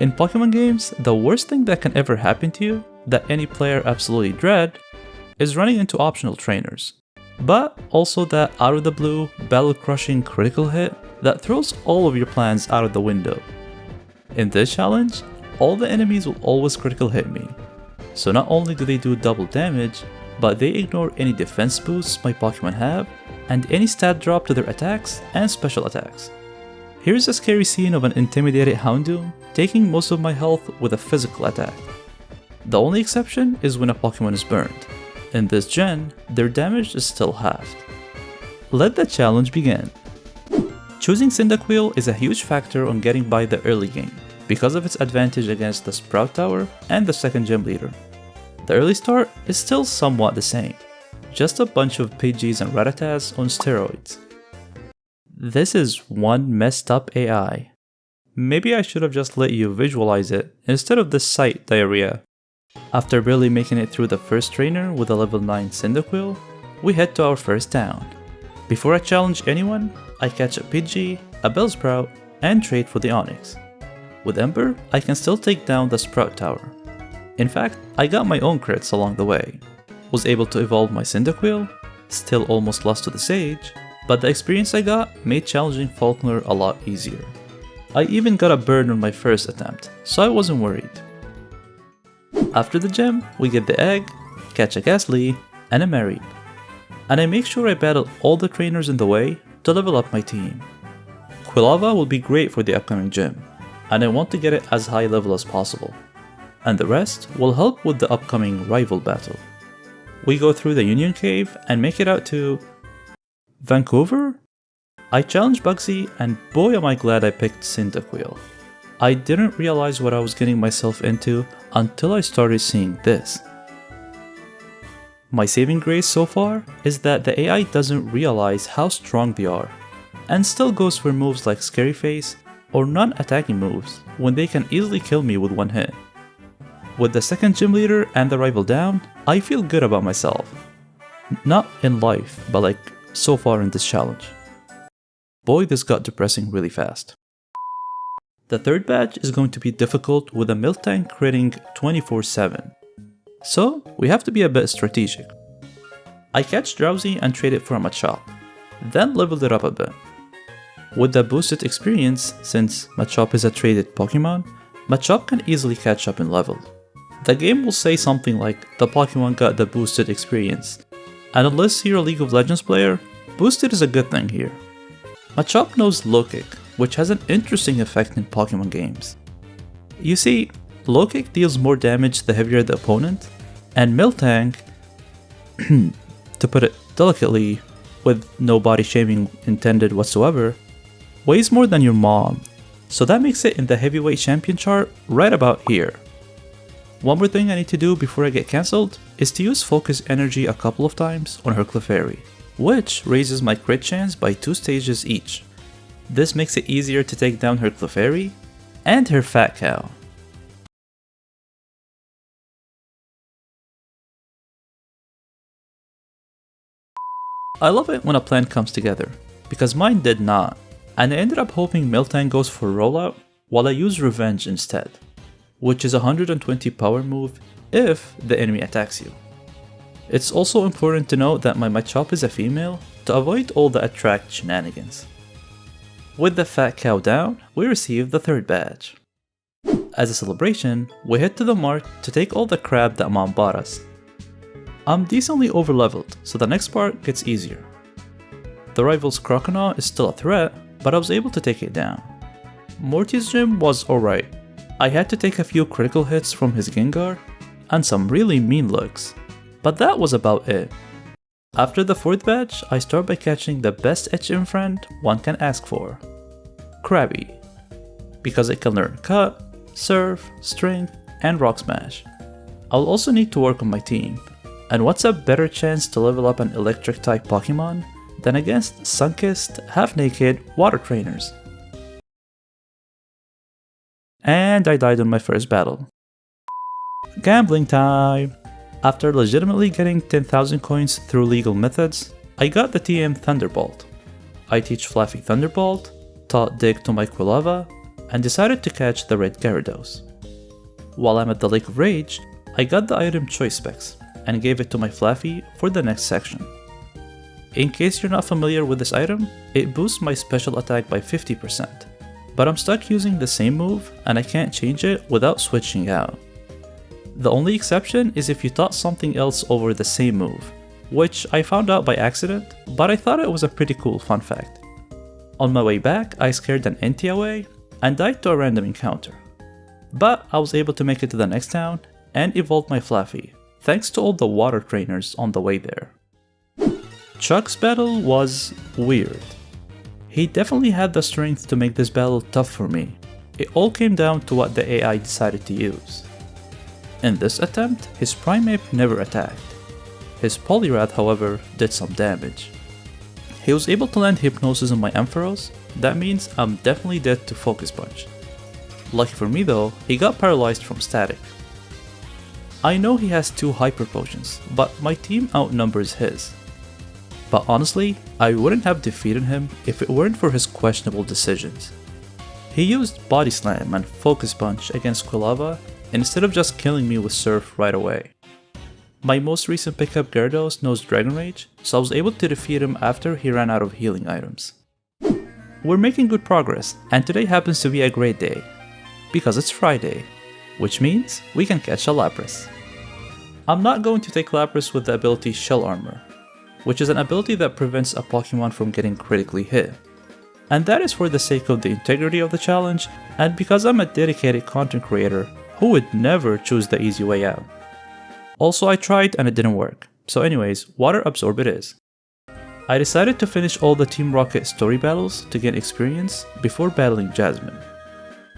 In Pokemon games, the worst thing that can ever happen to you, that any player absolutely dread, is running into optional trainers. But also that out of the blue, battle-crushing critical hit that throws all of your plans out of the window. In this challenge, all the enemies will always critical hit me. So not only do they do double damage, but they ignore any defense boosts my Pokemon have, and any stat drop to their attacks and special attacks. Here's a scary scene of an intimidated Houndoom taking most of my health with a physical attack. The only exception is when a Pokemon is burned. In this gen, their damage is still halved. Let the challenge begin. Choosing Cyndaquil is a huge factor on getting by the early game, because of its advantage against the Sprout Tower and the second gym leader. The early start is still somewhat the same, just a bunch of Pidgeys and Rattatas on steroids. This is one messed up AI. Maybe I should have just let you visualize it instead of this sight diarrhea. After barely making it through the first trainer with a level 9 Cyndaquil, we head to our first town. Before I challenge anyone, I catch a Pidgey, a Bellsprout, and trade for the Onix. With Ember, I can still take down the Sprout Tower. In fact, I got my own crits along the way. Was able to evolve my Cyndaquil, still almost lost to the Sage, but the experience I got made challenging Faulkner a lot easier. I even got a burn on my first attempt, so I wasn't worried. After the gym, we get the egg, catch a Ghastly, and a Mareep. And I make sure I battle all the trainers in the way to level up my team. Quilava will be great for the upcoming gym, and I want to get it as high level as possible. And the rest will help with the upcoming rival battle. We go through the Union Cave and make it out to Vancouver? I challenge Bugsy, and boy am I glad I picked Cyndaquil. I didn't realize what I was getting myself into until I started seeing this. My saving grace so far is that the AI doesn't realize how strong they are, and still goes for moves like Scary Face or non-attacking moves when they can easily kill me with one hit. With the second gym leader and the rival down, I feel good about myself. Not in life, but like so far in this challenge. Boy, this got depressing really fast. The third badge is going to be difficult with a Miltank critting 24/7. So, we have to be a bit strategic. I catch Drowsy and trade it for a Machop, then leveled it up a bit. With the boosted experience, since Machop is a traded Pokemon, Machop can easily catch up in level. The game will say something like the Pokemon got the boosted experience, and unless you're a League of Legends player, boosted is a good thing here. Machop knows Low Kick, which has an interesting effect in Pokemon games. You see, Low Kick deals more damage the heavier the opponent, and Miltank, to put it delicately, with no body shaming intended whatsoever, weighs more than your mom, so that makes it in the heavyweight champion chart right about here. One more thing I need to do before I get cancelled is to use Focus Energy a couple of times on her Clefairy, which raises my crit chance by 2 stages each. This makes it easier to take down her Clefairy and her Fat Cow. I love it when a plan comes together, because mine did not, and I ended up hoping Miltank goes for rollout while I use Revenge instead, which is a 120 power move if the enemy attacks you. It's also important to note that my Machop is a female to avoid all the attract shenanigans. With the Fat Cow down, we receive the third badge. As a celebration, we head to the mart to take all the crab that mom bought us. I'm decently overleveled, so the next part gets easier. The rival's Croconaw is still a threat, but I was able to take it down. Morty's gym was alright. I had to take a few critical hits from his Gengar, and some really mean looks, but that was about it. After the fourth badge, I start by catching the best HM friend one can ask for, Krabby, because it can learn Cut, Surf, Strength, and Rock Smash. I'll also need to work on my team, and what's a better chance to level up an electric type Pokemon than against sun-kissed, half-naked water trainers? And I died on my first battle. Gambling time! After legitimately getting 10,000 coins through legal methods, I got the TM Thunderbolt. I teach Fluffy Thunderbolt, taught Dig to my Quilava, and decided to catch the red Gyarados. While I'm at the Lake of Rage, I got the item Choice Specs and gave it to my Flaffy for the next section. In case you're not familiar with this item, it boosts my special attack by 50%, but I'm stuck using the same move and I can't change it without switching out. The only exception is if you taught something else over the same move, which I found out by accident, but I thought it was a pretty cool fun fact. On my way back, I scared an Inti away and died to a random encounter. But I was able to make it to the next town and evolve my Flaffy, thanks to all the water trainers on the way there. Chuck's battle was weird. He definitely had the strength to make this battle tough for me. It all came down to what the AI decided to use. In this attempt, his Primeape never attacked. His Poliwrath, however, did some damage. He was able to land Hypnosis on my Ampharos. That means I'm definitely dead to Focus Punch. Lucky for me though, he got paralyzed from static. I know he has 2 Hyper Potions, but my team outnumbers his. But honestly, I wouldn't have defeated him if it weren't for his questionable decisions. He used Body Slam and Focus Punch against Quilava instead of just killing me with Surf right away. My most recent pickup Gyarados knows Dragon Rage, so I was able to defeat him after he ran out of healing items. We're making good progress, and today happens to be a great day, because it's Friday, which means we can catch a Lapras. I'm not going to take Lapras with the ability Shell Armor, which is an ability that prevents a Pokemon from getting critically hit. And that is for the sake of the integrity of the challenge, and because I'm a dedicated content creator who would never choose the easy way out. Also, I tried and it didn't work, so anyways, Water Absorb it is. I decided to finish all the Team Rocket story battles to gain experience before battling Jasmine.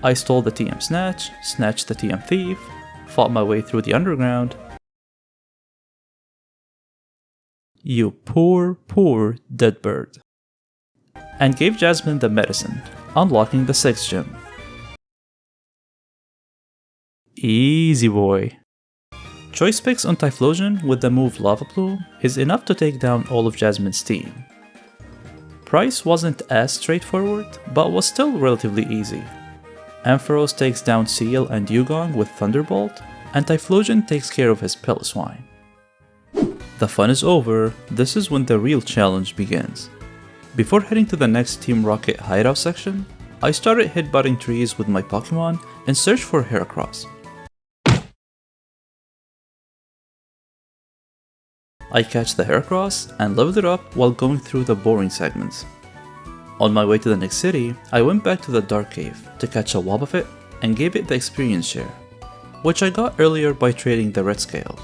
I stole the TM Snatch, snatched the TM Thief, fought my way through the underground. You poor dead bird. And gave Jasmine the medicine, unlocking the 6th gem. Easy boy. Choice Specs on Typhlosion with the move Lava Plume is enough to take down all of Jasmine's team. Price wasn't as straightforward, but was still relatively easy. Ampharos takes down Seal and Dugong with Thunderbolt, and Typhlosion takes care of his Piloswine. The fun is over, this is when the real challenge begins. Before heading to the next Team Rocket hideout section, I started headbutting trees with my Pokemon in search for Heracross. I catch the Heracross and leveled it up while going through the boring segments. On my way to the next city, I went back to the Dark Cave to catch a Wobbuffet and gave it the experience share, which I got earlier by trading the Red Scale.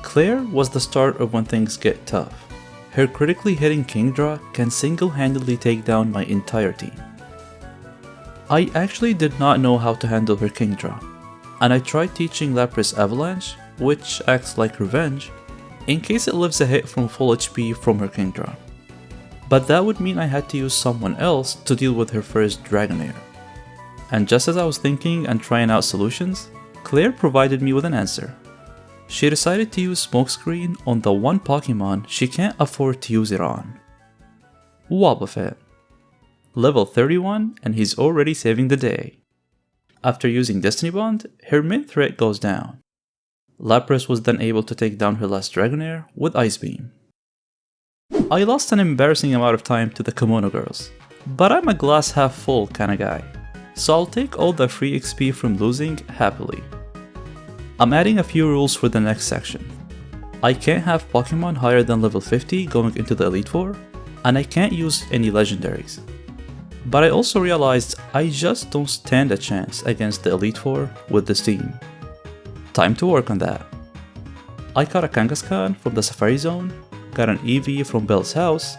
Clair was the start of when things get tough. Her critically hitting Kingdra can single-handedly take down my entire team. I actually did not know how to handle her Kingdra, and I tried teaching Lapras Avalanche, which acts like revenge, in case it lives a hit from full HP from her Kingdra. But that would mean I had to use someone else to deal with her first Dragonair. And just as I was thinking and trying out solutions, Claire provided me with an answer. She decided to use Smokescreen on the one Pokemon she can't afford to use it on. Wobbuffet. Level 31 and he's already saving the day. After using Destiny Bond, her main threat goes down. Lapras was then able to take down her last Dragonair with Ice Beam. I lost an embarrassing amount of time to the Kimono Girls, but I'm a glass half full kinda guy, so I'll take all the free XP from losing happily. I'm adding a few rules for the next section. I can't have Pokemon higher than level 50 going into the Elite Four, and I can't use any legendaries. But I also realized I just don't stand a chance against the Elite Four with this team. Time to work on that. I caught a Kangaskhan from the Safari Zone, got an EV from Belle's house,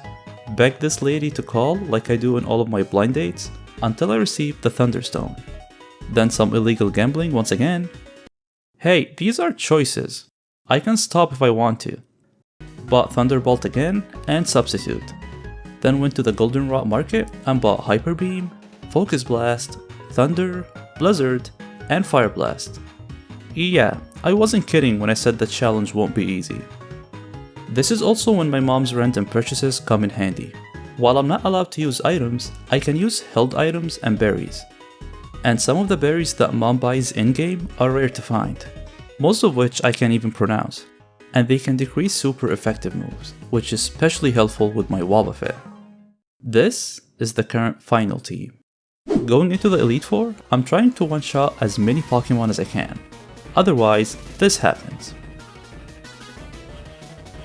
begged this lady to call like I do in all of my blind dates until I received the Thunderstone. Then some illegal gambling once again. Hey, these are choices. I can stop if I want to. Bought Thunderbolt again and Substitute. Then went to the Goldenrod Market and bought Hyper Beam, Focus Blast, Thunder, Blizzard, and Fire Blast. Yeah, I wasn't kidding when I said the challenge won't be easy. This is also when my mom's random purchases come in handy. While I'm not allowed to use items, I can use held items and berries. and some of the berries that Mom buys in-game are rare to find, most of which I can't even pronounce, and they can decrease super effective moves, which is especially helpful with my Wobbuffet. This is the current final team. Going into the Elite Four, I'm trying to one-shot as many Pokemon as I can, otherwise this happens.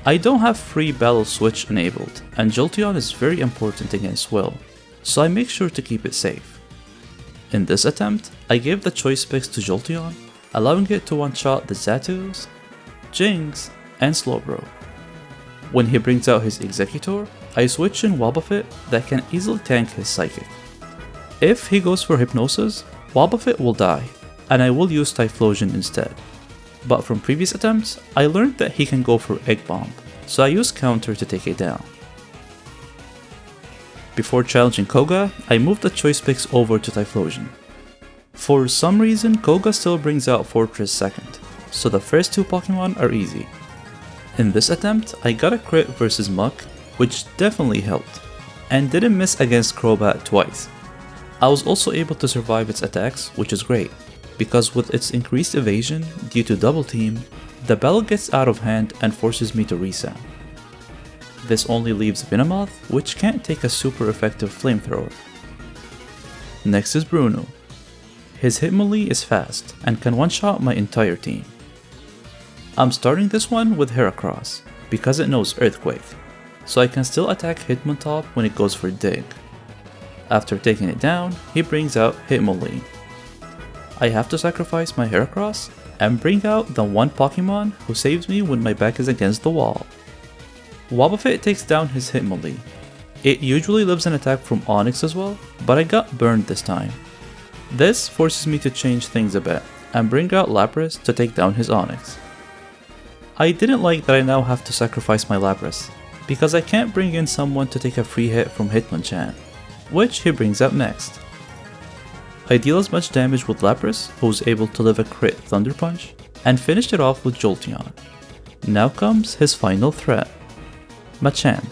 I don't have free battle switch enabled, and Jolteon is very important against Will, so I make sure to keep it safe. In this attempt, I gave the choice picks to Jolteon, allowing it to one-shot the Zatus, Jinx, and Slowbro. When he brings out his Executor, I switch in Wobbuffet that can easily tank his Psychic. If he goes for Hypnosis, Wobbuffet will die, and I will use Typhlosion instead. But from previous attempts, I learned that he can go for Egg Bomb, so I use Counter to take it down. Before challenging Koga, I moved the choice picks over to Typhlosion. For some reason, Koga still brings out Fortress second, so the first two Pokemon are easy. In this attempt, I got a crit versus Muck, which definitely helped, and didn't miss against Crobat twice. I was also able to survive its attacks, which is great, because with its increased evasion due to Double Team, the battle gets out of hand and forces me to reset. This only leaves Venomoth, which can't take a super effective Flamethrower. Next is Bruno. His Hitmonlee is fast and can one-shot my entire team. I'm starting this one with Heracross, because it knows Earthquake, so I can still attack Hitmontop when it goes for Dig. After taking it down, he brings out Hitmonlee. I have to sacrifice my Heracross and bring out the one Pokemon who saves me when my back is against the wall. Wobbuffet takes down his Hitmonlee. It usually lives an attack from Onix as well, but I got burned this time. This forces me to change things a bit and bring out Lapras to take down his Onix. I didn't like that I now have to sacrifice my Lapras, because I can't bring in someone to take a free hit from Hitmonchan, which he brings out next. I deal as much damage with Lapras, who's able to live a crit Thunder Punch, and finished it off with Jolteon. Now comes his final threat, Machamp.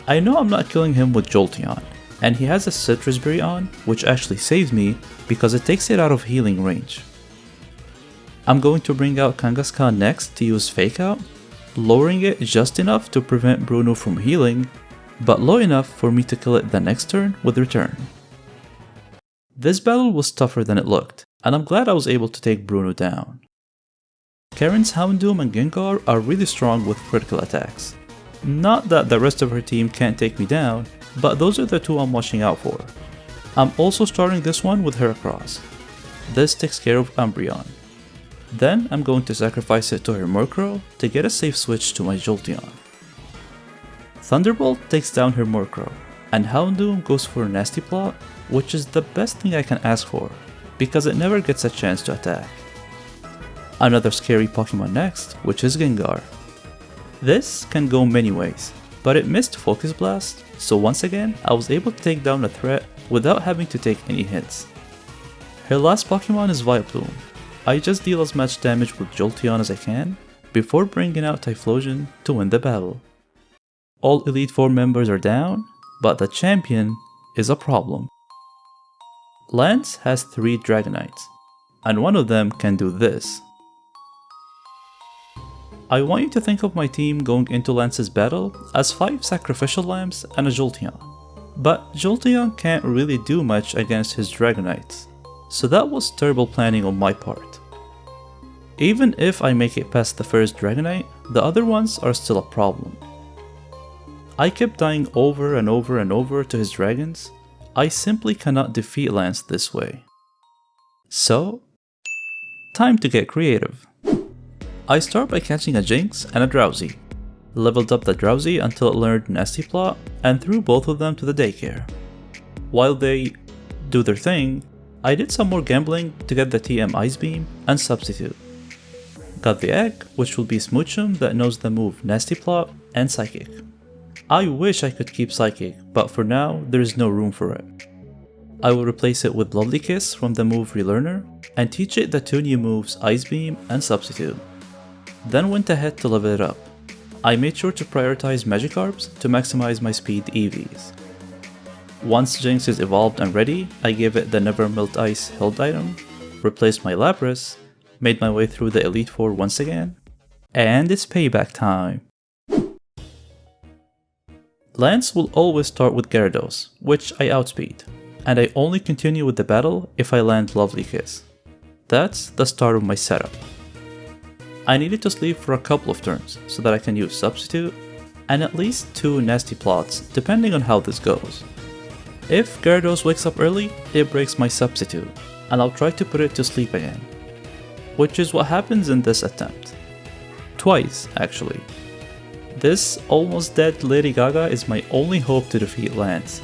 I know I'm not killing him with Jolteon, and he has a Citrus Berry on, which actually saves me because it takes it out of healing range. I'm going to bring out Kangaskhan next to use Fake Out, lowering it just enough to prevent Bruno from healing, but low enough for me to kill it the next turn with Return. This battle was tougher than it looked, and I'm glad I was able to take Bruno down. Karen's Houndoom and Gengar are really strong with critical attacks. Not that the rest of her team can't take me down, but those are the two I'm watching out for. I'm also starting this one with Heracross. This takes care of Umbreon. Then I'm going to sacrifice it to her Murkrow to get a safe switch to my Jolteon. Thunderbolt takes down her Murkrow, and Houndoom goes for a Nasty Plot, which is the best thing I can ask for, because it never gets a chance to attack. Another scary Pokemon next, which is Gengar. This can go many ways, but it missed Focus Blast, so once again I was able to take down a threat without having to take any hits. Her last Pokemon is Vileplume. I just deal as much damage with Jolteon as I can, before bringing out Typhlosion to win the battle. All Elite Four members are down, but the champion is a problem. Lance has 3 Dragonites, and one of them can do this. I want you to think of my team going into Lance's battle as 5 Sacrificial Lambs and a Jolteon, but Jolteon can't really do much against his Dragonites, so that was terrible planning on my part. Even if I make it past the first Dragonite, the other ones are still a problem. I kept dying over and over and over to his dragons. I simply cannot defeat Lance this way. So, time to get creative. I start by catching a Jinx and a Drowsy, leveled up the Drowsy until it learned Nasty Plot, and threw both of them to the daycare. While they do their thing, I did some more gambling to get the TM Ice Beam and Substitute. Got the egg, which will be Smoochum that knows the move Nasty Plot and Psychic. I wish I could keep Psychic, but for now, there is no room for it. I will replace it with Lovely Kiss from the move Relearner, and teach it the 2 new moves Ice Beam and Substitute. Then went ahead to level it up. I made sure to prioritize Magikarps to maximize my speed EVs. Once Jinx is evolved and ready, I give it the Never Melt Ice Hilt item, replaced my Lapras, made my way through the Elite Four once again, and it's payback time. Lance will always start with Gyarados, which I outspeed, and I only continue with the battle if I land Lovely Kiss. That's the start of my setup. I needed to sleep for a couple of turns so that I can use Substitute, and at least 2 nasty plots depending on how this goes. If Gyarados wakes up early, it breaks my Substitute, and I'll try to put it to sleep again. Which is what happens in this attempt. Twice, actually. This almost dead Lady Gaga is my only hope to defeat Lance.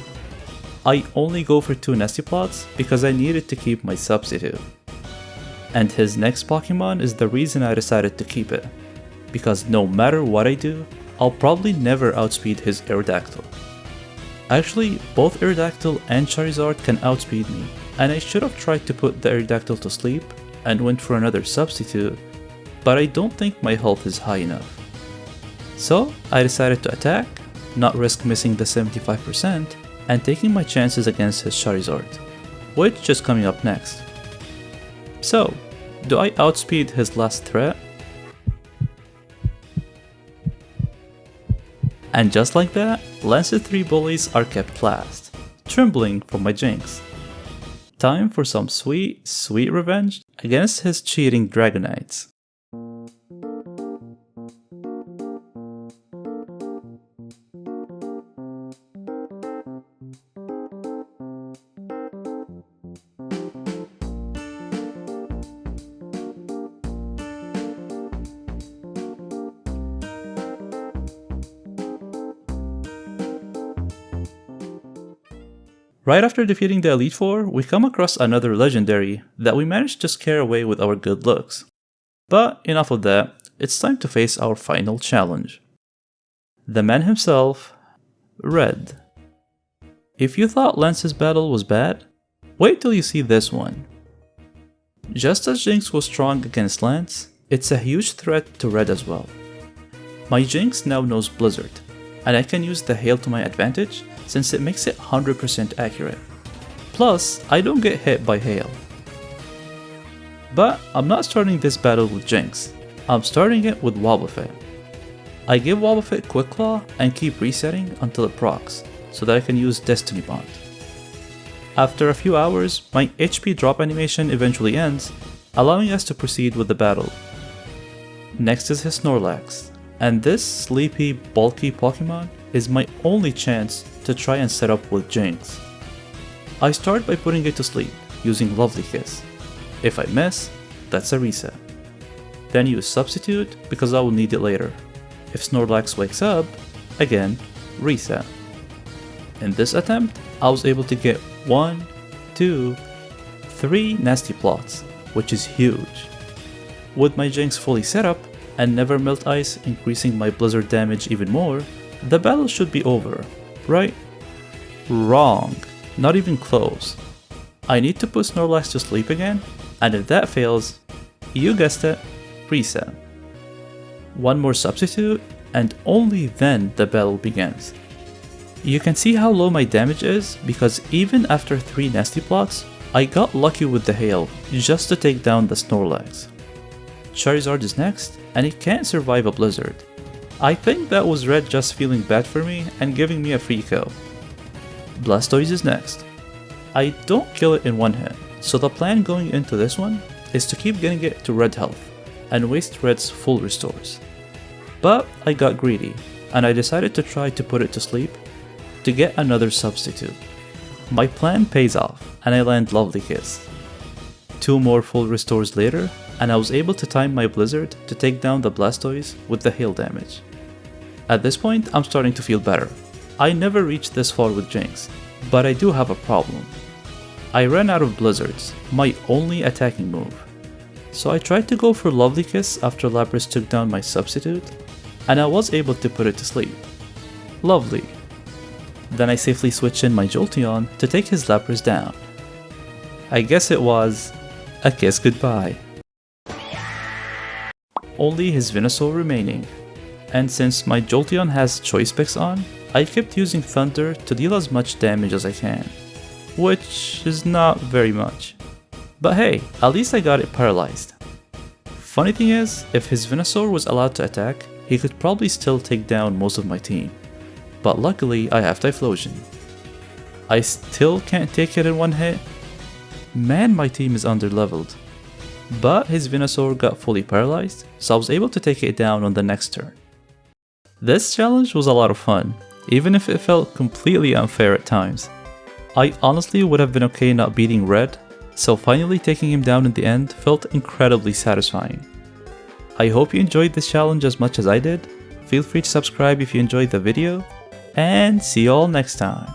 I only go for 2 nasty plots because I needed to keep my Substitute. And his next Pokemon is the reason I decided to keep it, because no matter what I do, I'll probably never outspeed his Aerodactyl. Actually, both Aerodactyl and Charizard can outspeed me, and I should have tried to put the Aerodactyl to sleep and went for another Substitute, but I don't think my health is high enough. So I decided to attack, not risk missing the 75%, and taking my chances against his Charizard, which is coming up next. So, do I outspeed his last threat? And just like that, Lance's 3 bullies are kept last, trembling for my Jinx. Time for some sweet, sweet revenge against his cheating Dragonites. Right after defeating the Elite Four, we come across another legendary that we managed to scare away with our good looks. But enough of that, it's time to face our final challenge. The man himself, Red. If you thought Lance's battle was bad, wait till you see this one. Just as Jinx was strong against Lance, it's a huge threat to Red as well. My Jinx now knows Blizzard, and I can use the Hail to my advantage since it makes it 100% accurate. Plus, I don't get hit by Hail. But I'm not starting this battle with Jinx, I'm starting it with Wobbuffet. I give Wobbuffet Quick Claw and keep resetting until it procs, so that I can use Destiny Bond. After a few hours, my HP drop animation eventually ends, allowing us to proceed with the battle. Next is his Snorlax, and this sleepy, bulky Pokemon is my only chance to try and set up with Jinx. I start by putting it to sleep, using Lovely Kiss. If I miss, that's a reset. Then use Substitute because I will need it later. If Snorlax wakes up, again, reset. In this attempt, I was able to get 1, 2, 3 nasty plots, which is huge. With my Jinx fully set up, and Never Melt Ice increasing my Blizzard damage even more, the battle should be over, right? Wrong. Not even close. I need to put Snorlax to sleep again, and if that fails, you guessed it, reset. One more Substitute, and only then the battle begins. You can see how low my damage is because even after 3 nasty plots, I got lucky with the Hail just to take down the Snorlax. Charizard is next, and it can't survive a Blizzard. I think that was Red just feeling bad for me and giving me a free kill. Blastoise is next. I don't kill it in one hit, so the plan going into this one is to keep getting it to red health and waste Red's full restores. But I got greedy, and I decided to try to put it to sleep to get another Substitute. My plan pays off, and I land Lovely Kiss. 2 more full restores later, and I was able to time my Blizzard to take down the Blastoise with the Hail damage. At this point, I'm starting to feel better. I never reached this far with Jinx, but I do have a problem. I ran out of Blizzards, my only attacking move. So I tried to go for Lovely Kiss after Lapras took down my Substitute, and I was able to put it to sleep. Lovely. Then I safely switched in my Jolteon to take his Lapras down. I guess it was a kiss goodbye. Only his Venusaur remaining, and since my Jolteon has Choice Picks on, I kept using Thunder to deal as much damage as I can, which is not very much. But hey, at least I got it paralyzed. Funny thing is, if his Venusaur was allowed to attack, he could probably still take down most of my team. But luckily, I have Typhlosion. I still can't take it in one hit. Man, my team is underleveled. But his Venusaur got fully paralyzed, so I was able to take it down on the next turn. This challenge was a lot of fun, even if it felt completely unfair at times. I honestly would have been okay not beating Red, so finally taking him down in the end felt incredibly satisfying. I hope you enjoyed this challenge as much as I did. Feel free to subscribe if you enjoyed the video, and see you all next time.